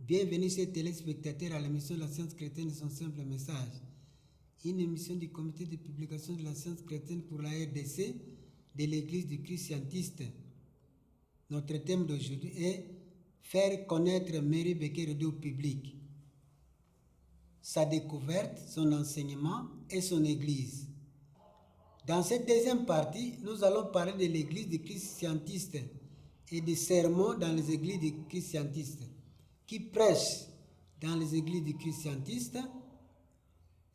Bienvenue chers téléspectateurs à l'émission de la science chrétienne et son simple message. Une émission du comité de publication de la science chrétienne pour la RDC de l'église du Christ scientiste. Notre thème d'aujourd'hui est faire connaître Mary Bekeredie au public. Sa découverte, son enseignement et son église. Dans cette deuxième partie, nous allons parler de l'église du Christ scientiste et des sermons dans les églises du Christ scientiste. Qui prêche dans les églises du Christ scientiste,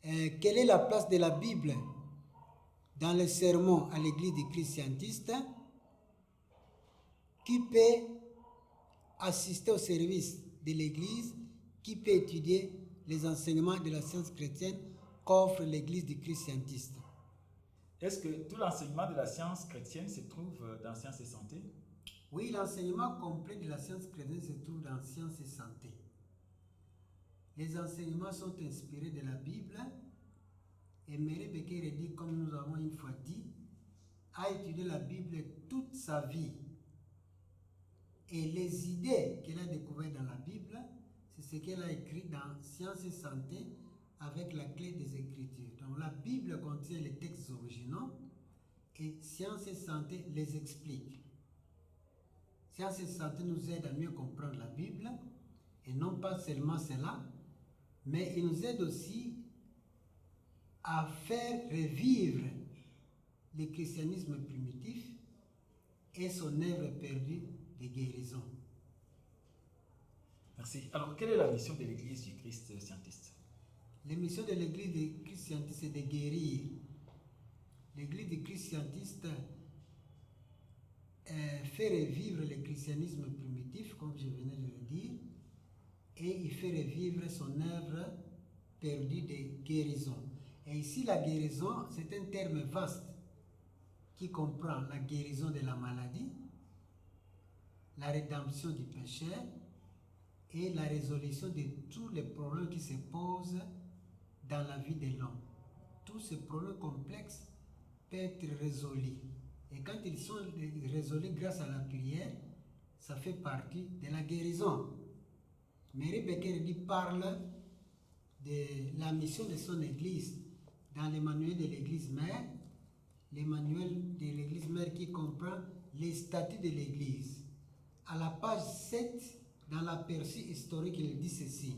quelle est la place de la Bible dans les sermons à l'église du Christ scientiste, qui peut assister au service de l'église, qui peut étudier les enseignements de la science chrétienne qu'offre l'église du Christ scientiste. Est-ce que tout l'enseignement de la science chrétienne se trouve dans Sciences et Santé? Oui, l'enseignement complet de la science chrétienne se trouve dans Sciences et Santé. Les enseignements sont inspirés de la Bible et Mary Bekeredie, comme nous avons une fois dit, a étudié la Bible toute sa vie. Et les idées qu'elle a découvertes dans la Bible, c'est ce qu'elle a écrit dans Sciences et Santé avec la clé des Écritures. Donc la Bible contient les textes originaux et Sciences et Santé les explique. Sciences et Santé nous aide à mieux comprendre la Bible, et non pas seulement cela, mais il nous aide aussi à faire revivre le christianisme primitif et son œuvre perdue de guérison. Merci. Alors, quelle est la mission de l'Église du Christ scientiste? La mission de l'Église du Christ scientiste, c'est de guérir. L'Église du Christ scientiste fait revivre le christianisme primitif, comme je venais de le dire, et il fait revivre son œuvre perdue de guérison. Et ici, la guérison, c'est un terme vaste qui comprend la guérison de la maladie, la rédemption du péché et la résolution de tous les problèmes qui se posent dans la vie de l'homme. Tous ces problèmes complexes peuvent être résolus. Et quand ils sont résolus grâce à la prière, ça fait partie de la guérison. Mary Bekeredie parle de la mission de son église dans le manuel de l'église mère, le manuel de l'église mère qui comprend les statuts de l'église. À la page 7, dans l'aperçu historique, il dit ceci.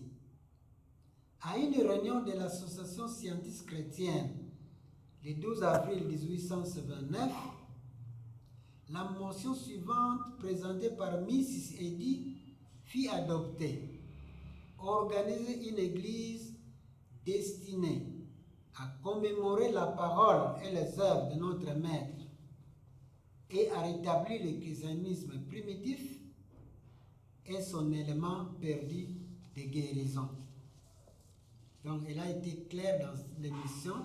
À une réunion de l'association scientiste chrétienne, le 12 avril 1829, la motion suivante, présentée par Mrs. Eddy, fut adoptée. Organiser une église destinée à commémorer la parole et les œuvres de notre Maître et à rétablir le christianisme primitif est son élément perdu de guérison. Donc, elle a été claire dans l'émission,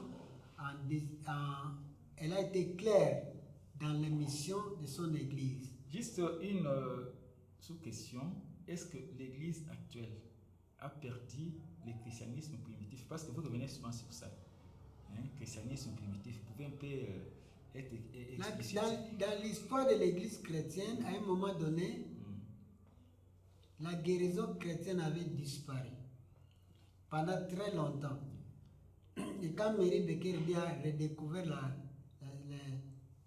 elle a été claire dans la mission de son église. Juste une sous-question. Est-ce que l'église actuelle a perdu le christianisme primitif? Parce que vous revenez souvent sur ça. Christianisme primitif. Vous pouvez un peu être explicite. Dans l'histoire de l'église chrétienne, à un moment donné, la guérison chrétienne avait disparu pendant très longtemps. Et quand Mary Bekeredie a redécouvert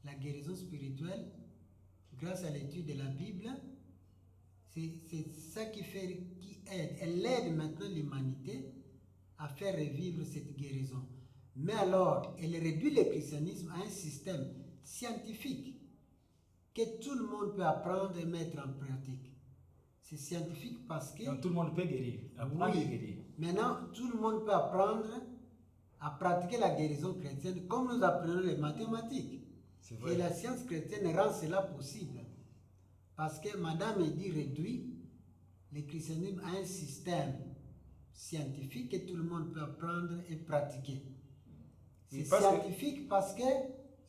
la guérison spirituelle, grâce à l'étude de la Bible, c'est ça qui aide. Elle aide maintenant l'humanité à faire revivre cette guérison. Mais alors, elle réduit le christianisme à un système scientifique que tout le monde peut apprendre et mettre en pratique. C'est scientifique parce que... Donc, tout le monde peut guérir, apprendre à guérir. Maintenant, tout le monde peut apprendre à pratiquer la guérison chrétienne comme nous apprenons les mathématiques. C'est vrai. Et la science chrétienne rend cela possible. Parce que Madame Eddy réduit le christianisme à un système scientifique que tout le monde peut apprendre et pratiquer. C'est scientifique parce qu'il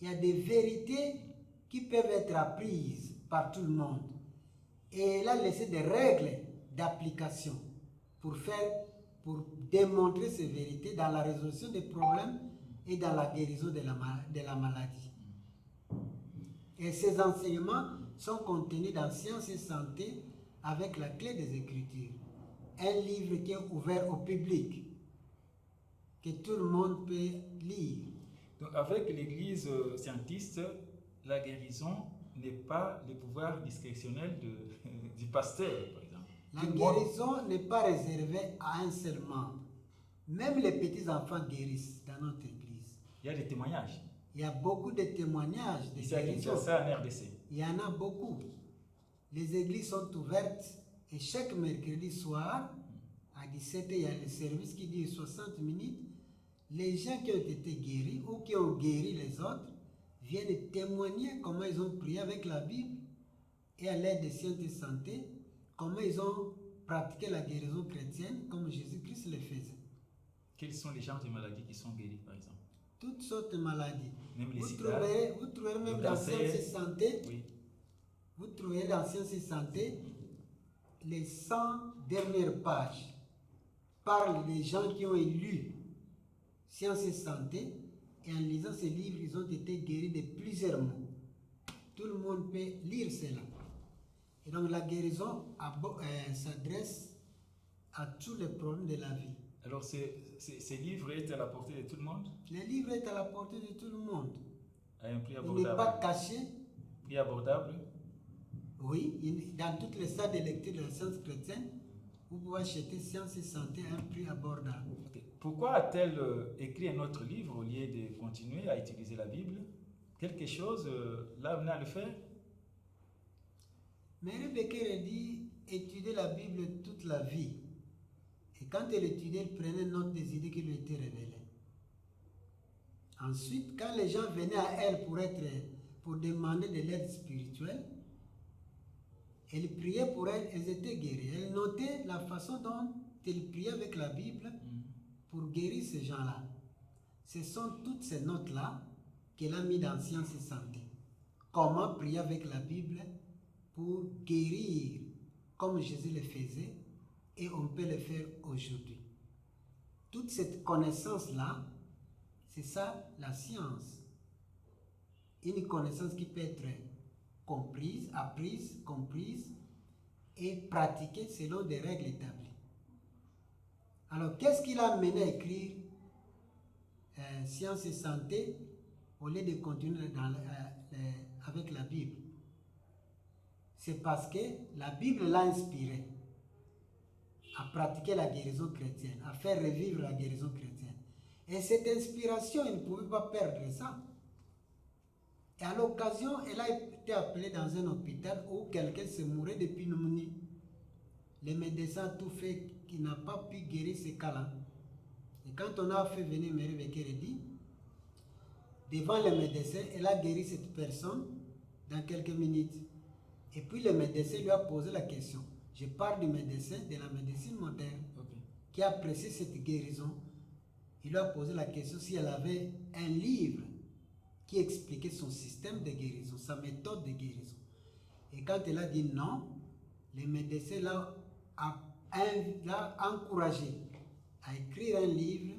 y a des vérités qui peuvent être apprises par tout le monde. Et elle a laissé des règles d'application pour démontrer ces vérités dans la résolution des problèmes et dans la guérison de la maladie. Et ces enseignements sont contenus dans Sciences et Santé avec la clé des Écritures. un livre qui est ouvert au public, que tout le monde peut lire. Donc, avec l'Église scientiste, la guérison n'est pas le pouvoir discrétionnel du pasteur, par exemple. La Tout le monde- guérison n'est pas réservée à un seul membre. Même les petits-enfants guérissent dans notre église. Il y a des témoignages. Il y a beaucoup de témoignages de Ici à guérison. Kinshasa, en RDC. Il y en a beaucoup. Les églises sont ouvertes et chaque mercredi soir, à 17h, il y a le service qui dure 60 minutes. Les gens qui ont été guéris ou qui ont guéri les autres viennent témoigner comment ils ont prié avec la Bible et à l'aide des sciences de santé, comment ils ont pratiqué la guérison chrétienne comme Jésus-Christ le faisait. Quels sont les genres de maladies qui sont guéries, par exemple? Toutes sortes de maladies. Même les Vous sida, trouverez même le dans cancer. Sciences et Santé, oui. vous trouverez dans Sciences et Santé, les 100 dernières pages parlent des gens qui ont lu Sciences et Santé, et en lisant ces livres, ils ont été guéris de plusieurs maux. Tout le monde peut lire cela. Et donc la guérison s'adresse à tous les problèmes de la vie. Alors, ces livres est à la portée de tout le monde, Le livre est à la portée de tout le monde. à un prix Il n'est pas abordable. caché. Prix abordable. Oui, dans toutes les salles de lecture de la science chrétienne, vous pouvez acheter Sciences et Santé à un prix abordable. Ok. Pourquoi a-t-elle écrit un autre livre au lieu de continuer à utiliser la Bible? Quelque chose l'a amené à le faire? Mary Becker dit étudier la Bible toute la vie. Et quand elle étudiait, elle prenait note des idées qui lui étaient révélées. Ensuite, quand les gens venaient à elle pour demander de l'aide spirituelle, elle priait pour elles, elles étaient guéries. Elle notait la façon dont elle priait avec la Bible pour guérir ces gens-là. Ce sont toutes ces notes-là qu'elle a mis dans Sciences et Santé. Comment prier avec la Bible pour guérir comme Jésus le faisait et on peut le faire aujourd'hui. Toute cette connaissance-là, c'est ça la science. Une connaissance qui peut être comprise, apprise, comprise et pratiquée selon des règles établies. Alors, qu'est-ce qui l'a amené à écrire Sciences et Santé au lieu de continuer avec la Bible? C'est parce que la Bible l'a inspiré à pratiquer la guérison chrétienne, à faire revivre la guérison chrétienne. Et cette inspiration, il ne pouvait pas perdre ça. Et à l'occasion, elle a été appelée dans un hôpital où quelqu'un se mourait de pneumonie. Les médecins ont tout fait qu'il n'a pas pu guérir ce cas-là. Et quand on a fait venir Mary Becker, elle dit, devant les médecins, elle a guéri cette personne dans quelques minutes. Et puis le médecin lui a posé la question. Je parle du médecin de la médecine moderne qui a apprécié cette guérison. Il lui a posé la question si elle avait un livre qui expliquait son système de guérison, sa méthode de guérison. Et quand elle a dit non, le médecin l'a encouragé à écrire un livre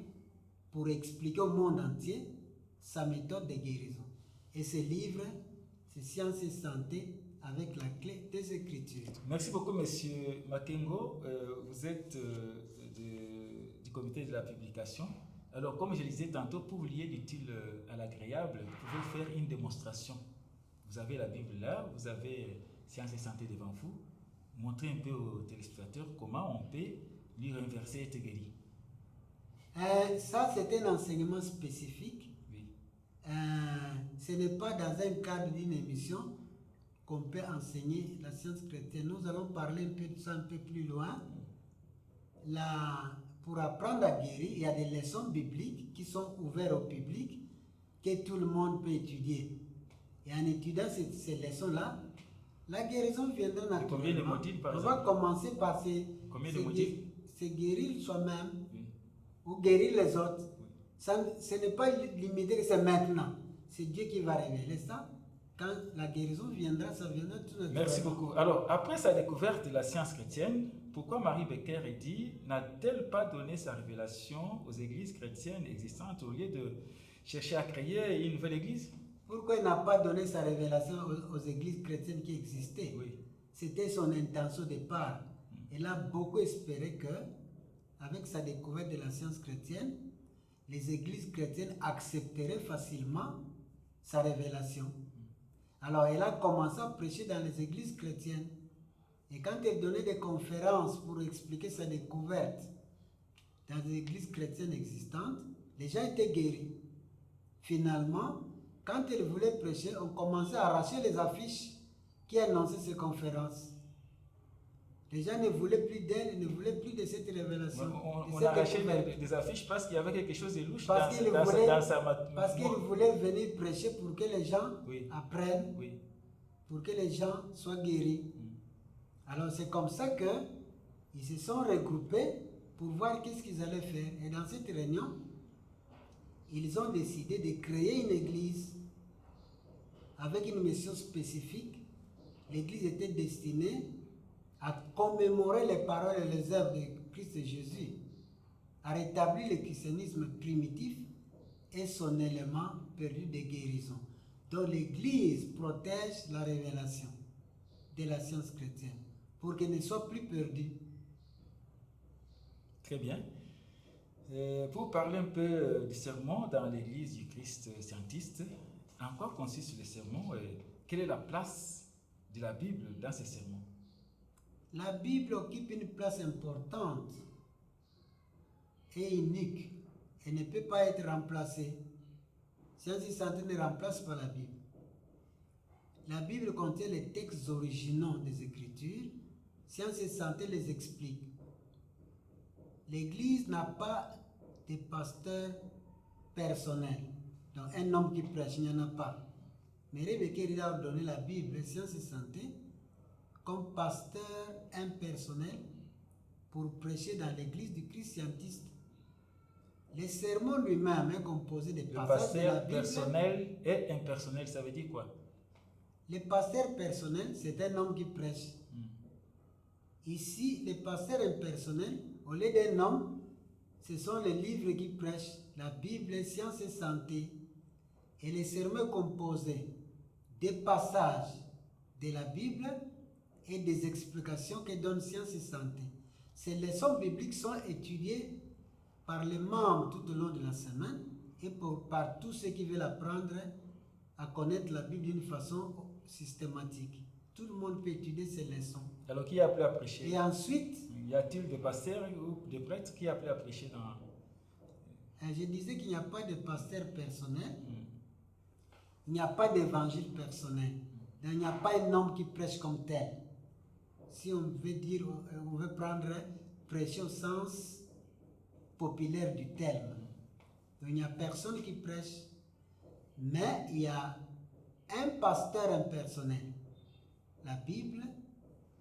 pour expliquer au monde entier sa méthode de guérison. Et ce livre, c'est Sciences et Santé avec la clé des Écritures. Merci beaucoup, Monsieur Makengo. Vous êtes du comité de la publication. Alors, comme je le disais tantôt, pour lier l'utile à l'agréable, vous pouvez faire une démonstration. Vous avez la Bible là, vous avez Sciences et Santé devant vous. Montrez un peu aux téléspectateurs comment on peut lire un verset et être guéri. Ça, c'est un enseignement spécifique. Oui. Ce n'est pas dans un cadre d'une émission qu'on peut enseigner la science chrétienne. Nous allons parler un peu de ça un peu plus loin. Pour apprendre à guérir, il y a des leçons bibliques qui sont ouvertes au public que tout le monde peut étudier. Et en étudiant ces leçons-là, la guérison viendra naturellement. Combien de motifs, par On exemple? va commencer par se guérir soi-même ou guérir les autres. Ça, ce n'est pas limité que c'est maintenant. C'est Dieu qui va révéler ça. Quand la guérison viendra, ça viendra tout naturellement. Merci beaucoup. Alors, après sa découverte de la science chrétienne, pourquoi Marie Becker dit n'a-t-elle pas donné sa révélation aux églises chrétiennes existantes au lieu de chercher à créer une nouvelle église? Pourquoi il n'a pas donné sa révélation aux églises chrétiennes qui existaient? Oui. C'était son intention de départ. Elle a beaucoup espéré que, avec sa découverte de la science chrétienne, les églises chrétiennes accepteraient facilement sa révélation. Alors elle a commencé à prêcher dans les églises chrétiennes. Et quand elle donnait des conférences pour expliquer sa découverte dans les églises chrétiennes existantes, les gens étaient guéris. Finalement, quand elle voulait prêcher, on commençait à arracher les affiches qui annonçaient ces conférences. Les gens ne voulaient plus d'elle, ne voulaient plus de cette révélation. On arrachait des affiches parce qu'il y avait quelque chose de louche parce qu'il voulait venir prêcher pour que les gens apprennent, pour que les gens soient guéris. Alors c'est comme ça qu'ils se sont regroupés pour voir qu'est-ce qu'ils allaient faire. Et dans cette réunion, ils ont décidé de créer une église avec une mission spécifique. L'église était destinée à commémorer les paroles et les œuvres de Christ Jésus, à rétablir le christianisme primitif et son élément perdu de guérison. Donc l'église protège la révélation de la science chrétienne pour qu'elle ne soit plus perdue. Très bien. Pour parler un peu du sermon dans l'église du Christ scientiste, en quoi consiste le sermon et quelle est la place de la Bible dans ce sermon? La Bible occupe une place importante et unique. Elle ne peut pas être remplacée. Science et santé ne remplace pas la Bible. La Bible contient les textes originaux des Écritures. Science et santé les explique. L'Église n'a pas de pasteur personnel. Donc un homme qui prêche, il n'y en a pas. Mais Rebecca a ordonné la Bible, Science et santé, comme pasteur impersonnel pour prêcher dans l'église du Christ scientiste. Le sermon lui-même est composé de passages de la Bible. Le pasteur personnel et impersonnel, ça veut dire quoi? Le pasteur personnel, c'est un homme qui prêche. Ici, le pasteur impersonnel, au lieu d'un homme, ce sont les livres qui prêchent, la Bible, Science et santé. Et le sermon est composé des passages de la Bible et des explications que donne Science et santé. Ces leçons bibliques sont étudiées par les membres tout au long de la semaine et par tous ceux qui veulent apprendre à connaître la Bible d'une façon systématique. Tout le monde peut étudier ces leçons. Alors qui est appelé à prêcher? Et ensuite, y a-t-il des pasteurs ou des prêtres qui est appelé à prêcher dans... Je disais qu'il n'y a pas de pasteur personnel, il n'y a pas d'évangile personnel. Donc, il n'y a pas un homme qui prêche comme tel. Si on veut dire, on veut prendre prêcher au sens populaire du terme. Donc, il n'y a personne qui prêche, mais il y a un pasteur impersonnel. La Bible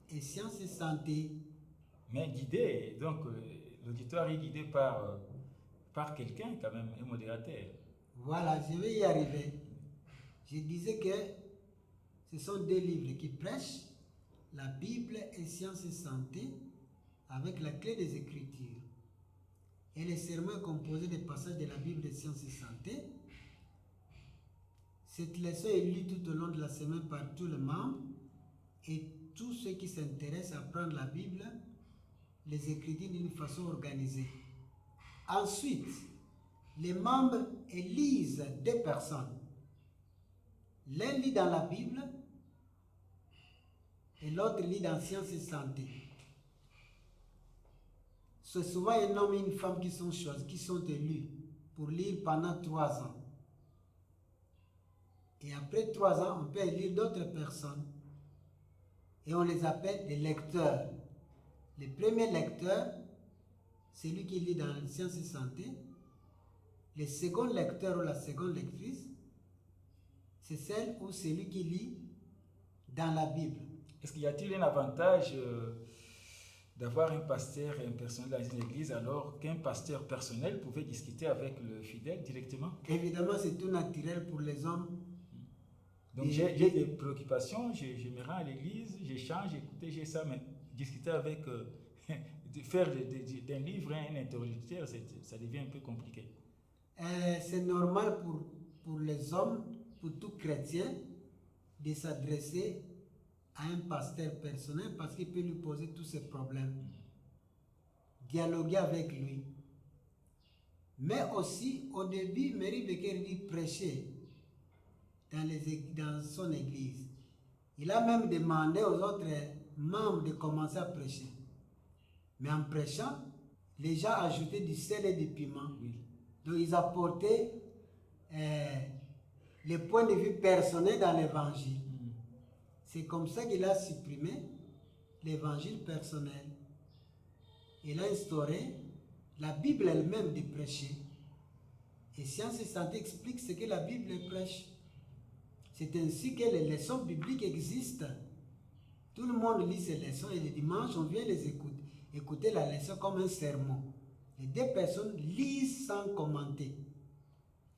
et Science et santé. Mais guidé, donc l'auditoire est guidé par quelqu'un quand même, un modérateur. Voilà, je vais y arriver. Je disais que ce sont deux livres qui prêchent, la Bible et Science et santé, avec la clé des Écritures. Et le sermon est composé des passages de la Bible et Science et santé. Cette leçon est lue tout au long de la semaine par tous les membres et tous ceux qui s'intéressent à prendre la Bible, les Écritures d'une façon organisée. Ensuite, les membres élisent deux personnes. L'un lit dans la Bible et l'autre lit dans Science et santé. C'est souvent un homme et une femme qui sont choisis, qui sont élus pour lire pendant 3 ans. Et après 3 ans, on peut élire d'autres personnes. Et on les appelle des lecteurs. Le premier lecteur, c'est lui qui lit dans Science et santé. Le second lecteur ou la seconde lectrice, c'est celle ou celui qui lit dans la Bible. Est-ce qu'il y a-t-il un avantage d'avoir un pasteur impersonnel dans une église alors qu'un pasteur personnel pouvait discuter avec le fidèle directement? Évidemment, c'est tout naturel pour les hommes. Donc j'ai des préoccupations, je me rends à l'église, j'échange, écoutez, j'ai ça, mais discuter avec, faire d'un livre un interlocuteur, ça devient un peu compliqué. C'est normal pour les hommes, pour tout chrétien, de s'adresser à un pasteur personnel parce qu'il peut lui poser tous ses problèmes, dialoguer avec lui. Mais aussi, au début, Mary Becker dit prêcher dans son église. Il a même demandé aux autres membres de commencer à prêcher. Mais en prêchant, les gens ajoutaient du sel et du piment. Oui. Donc ils apportaient les points de vue personnels dans l'évangile. C'est comme ça qu'il a supprimé l'évangile personnel. Il a instauré la Bible elle-même de prêcher. Et Sciences et Santé explique ce que la Bible prêche. C'est ainsi que les leçons bibliques existent. Tout le monde lit ces leçons et le dimanche, on vient les écouter. Écouter la leçon comme un sermon. Les deux personnes lisent sans commenter.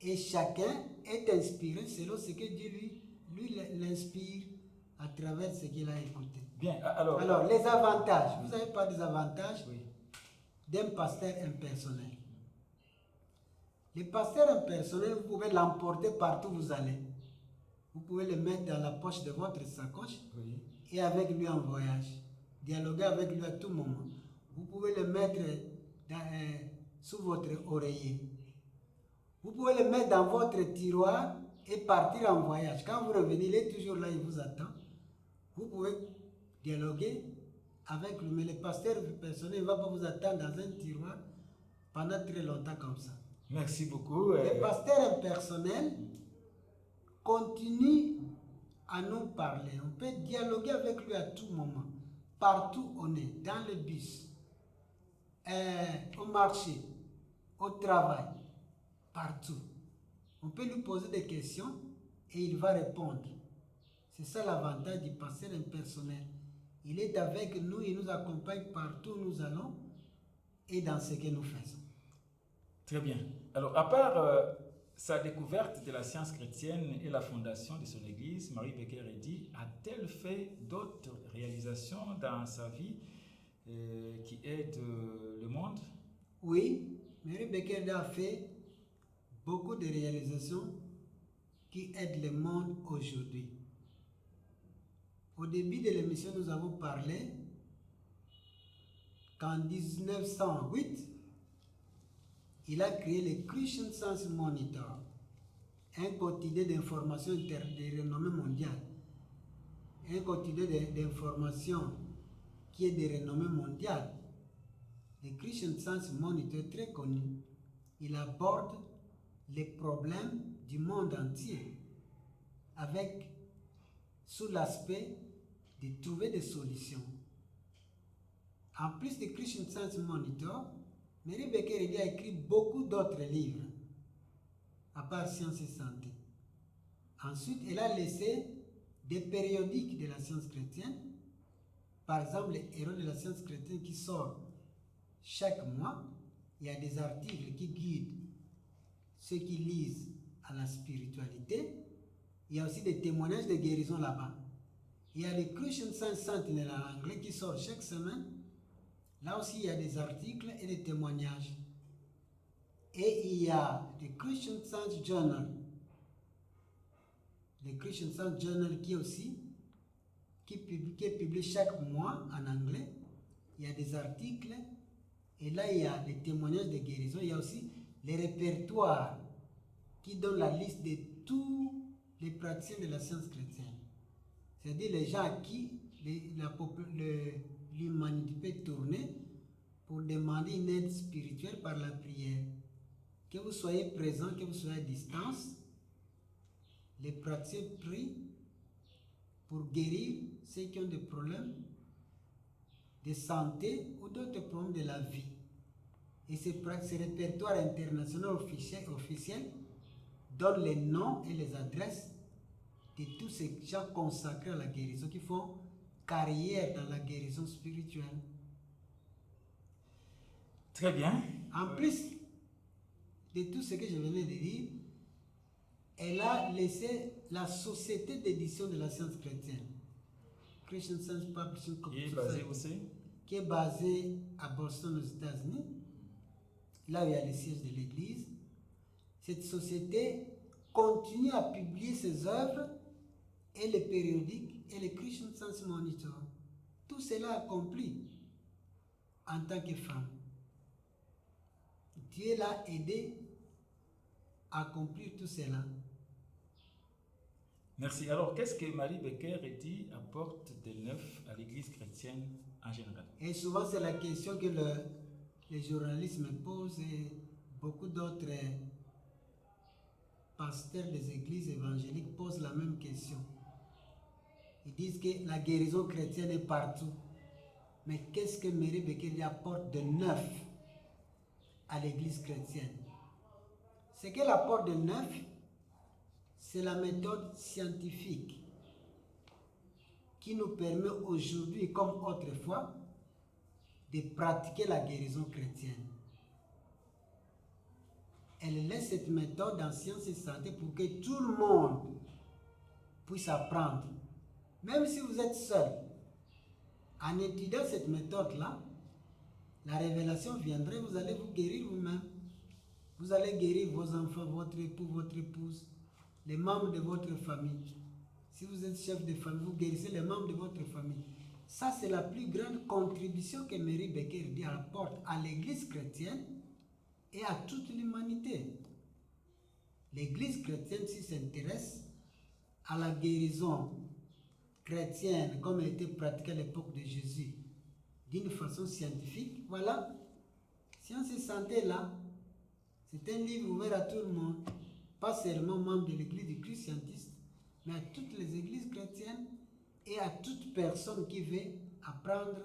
Et chacun est inspiré selon ce que Dieu lui l'inspire à travers ce qu'il a écouté. Bien, alors les avantages. Vous n'avez pas des avantages oui. d'un pasteur impersonnel. Le pasteur impersonnel, vous pouvez l'emporter partout où vous allez. Vous pouvez le mettre dans la poche de votre sacoche Oui. et avec lui en voyage. Dialoguer avec lui à tout moment. Vous pouvez le mettre sous votre oreiller. Vous pouvez le mettre dans votre tiroir et partir en voyage. Quand vous revenez, il est toujours là, il vous attend. Vous pouvez dialoguer avec lui, mais le pasteur personnel ne va pas vous attendre dans un tiroir pendant très longtemps comme ça. Merci beaucoup. Le pasteur impersonnel continue à nous parler. On peut dialoguer avec lui à tout moment. Partout où on est, dans le bus, au marché, au travail, partout. On peut lui poser des questions et il va répondre. C'est ça l'avantage du pasteur impersonnel. Il est avec nous, il nous accompagne partout où nous allons et dans ce que nous faisons. Très bien. Alors, à part sa découverte de la science chrétienne et la fondation de son église, Mary Becker Eddy a-t-elle fait d'autres réalisations dans sa vie qui aident le monde? Oui, Mary Becker Eddy a fait beaucoup de réalisations qui aident le monde aujourd'hui. Au début de l'émission, nous avons parlé qu'en 1908, il a créé le Christian Science Monitor, un quotidien d'information de renommée mondiale, un quotidien d'information qui est de renommée mondiale. Le Christian Science Monitor est très connu. Il aborde les problèmes du monde entier avec sous l'aspect de trouver des solutions. En plus du Christian Science Monitor, Mary Becker Eddy a écrit beaucoup d'autres livres, à part Sciences et Santé. Ensuite, elle a laissé des périodiques de la science chrétienne, par exemple les héros de la science chrétienne qui sortent chaque mois. Il y a des articles qui guident ceux qui lisent à la spiritualité. Il y a aussi des témoignages de guérison là-bas. Il y a les Christian Science Sentinel en anglais qui sortent chaque semaine. Là aussi, il y a des articles et des témoignages. Et il y a le Christian Science Journal. Le Christian Science Journal qui est publié chaque mois en anglais. Il y a des articles. Et là, il y a les témoignages de guérison. Il y a aussi les répertoires qui donnent la liste de tous les praticiens de la science chrétienne. C'est-à-dire les gens à qui l'humanité peut tourner pour demander une aide spirituelle par la prière. Que vous soyez présent, que vous soyez à distance, les praticiens prient pour guérir ceux qui ont des problèmes de santé ou d'autres problèmes de la vie. Et ce répertoire international officiel donne les noms et les adresses de tous ces gens consacrés à la guérison, qui font carrière dans la guérison spirituelle. Très bien. En plus de tout ce que je venais de dire, elle a laissé la société d'édition de la science chrétienne, Christian Science Publishing Society, qui est basée à Boston aux États-Unis, là où il y a le siège de l'église. Cette société continue à publier ses œuvres et les périodiques et le Christian Science Monitor, tout cela accompli en tant que femme. Dieu l'a aidé à accomplir tout cela. Merci. Alors, qu'est-ce que Marie Becker dit apporte de neuf à l'Église chrétienne en général? Et souvent, c'est la question que les journalistes me posent et beaucoup d'autres pasteurs des églises évangéliques posent la même question. Ils disent que la guérison chrétienne est partout. Mais qu'est-ce que Marie Becker apporte de neuf à l'Église chrétienne? Ce qu'elle apporte de neuf, c'est la méthode scientifique qui nous permet aujourd'hui, comme autrefois, de pratiquer la guérison chrétienne. Elle laisse cette méthode en sciences et santé pour que tout le monde puisse apprendre. Même si vous êtes seul, en étudiant cette méthode-là, la révélation viendrait, vous allez vous guérir vous-même. Vous allez guérir vos enfants, votre époux, votre épouse, les membres de votre famille. Si vous êtes chef de famille, vous guérissez les membres de votre famille. Ça, c'est la plus grande contribution que Marie Becker apporte à l'Église chrétienne et à toute l'humanité. L'Église chrétienne, si s'intéresse à la guérison chrétienne, comme elle était pratiquée à l'époque de Jésus, d'une façon scientifique, voilà, Science et Santé là, c'est un livre ouvert à tout le monde, pas seulement membres de l'Église du Christ scientiste, mais à toutes les églises chrétiennes et à toute personne qui veut apprendre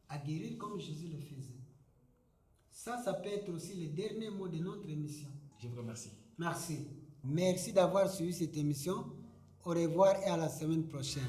à guérir comme Jésus le faisait. Ça peut être aussi le dernier mot de notre émission. Je vous remercie. Merci. Merci d'avoir suivi cette émission. Au revoir et à la semaine prochaine.